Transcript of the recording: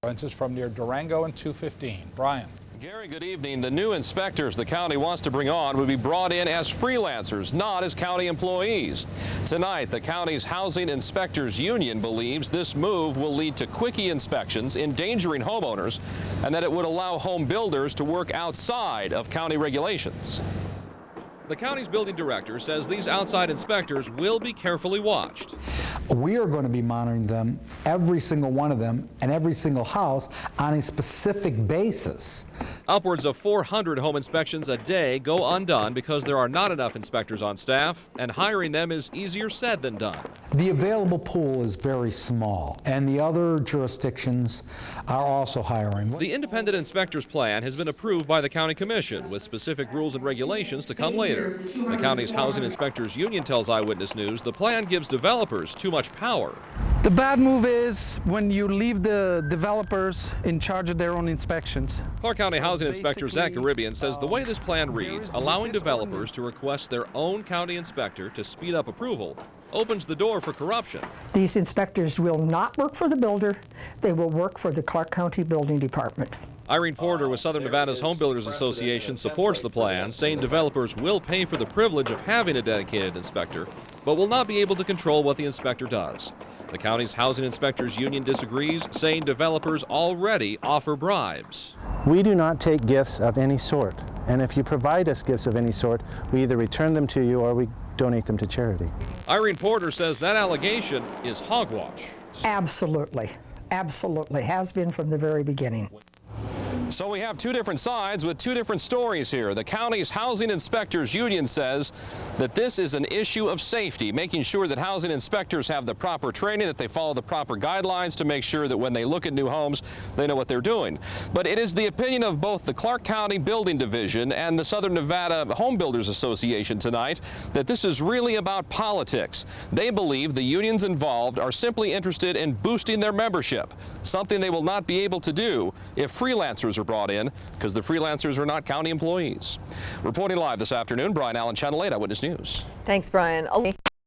This is from near Durango and 215. Brian. Gary, good evening. The new inspectors the county wants to bring on would be brought in as freelancers, not as county employees. Tonight, the county's Housing Inspectors Union believes this move will lead to quickie inspections, endangering homeowners, and that it would allow home builders to work outside of county regulations. The county's building director says these outside inspectors will be carefully watched. We are going to be monitoring them, every single one of them, and every single house on a specific basis. Upwards of 400 home inspections a day go undone because there are not enough inspectors on staff, and hiring them is easier said than done. The available pool is very small, and the other jurisdictions are also hiring. The independent inspectors plan has been approved by the county commission with specific rules and regulations to come later. The county's Housing Inspectors Union tells Eyewitness News the plan gives developers too much power. The bad move is when you leave the developers in charge of their own inspections. Clark County Housing Inspector Zach Garibian says the way this plan reads, allowing developers to request their own county inspector to speed up approval, opens the door for corruption. These inspectors will not work for the builder. They will work for the Clark County Building Department. Irene Porter with Southern Nevada's Home Builders Association supports the plan, saying developers will pay for the privilege of having a dedicated inspector, but will not be able to control what the inspector does. The county's Housing Inspectors Union disagrees, saying developers already offer bribes. We do not take gifts of any sort, and if you provide us gifts of any sort, we either return them to you or we donate them to charity. Irene Porter says that allegation is hogwash. Absolutely. Absolutely. Has been from the very beginning. So we have two different sides with two different stories here. The county's Housing Inspectors Union says that this is an issue of safety, making sure that housing inspectors have the proper training, that they follow the proper guidelines to make sure that when they look at new homes, they know what they're doing. But it is the opinion of both the Clark County Building Division and the Southern Nevada Home Builders Association tonight that this is really about politics. They believe the unions involved are simply interested in boosting their membership, something they will not be able to do if freelancers are brought in, because the freelancers are not county employees. Reporting live this afternoon, Brian Allen, Channel 8 Eyewitness News. Thanks, Brian.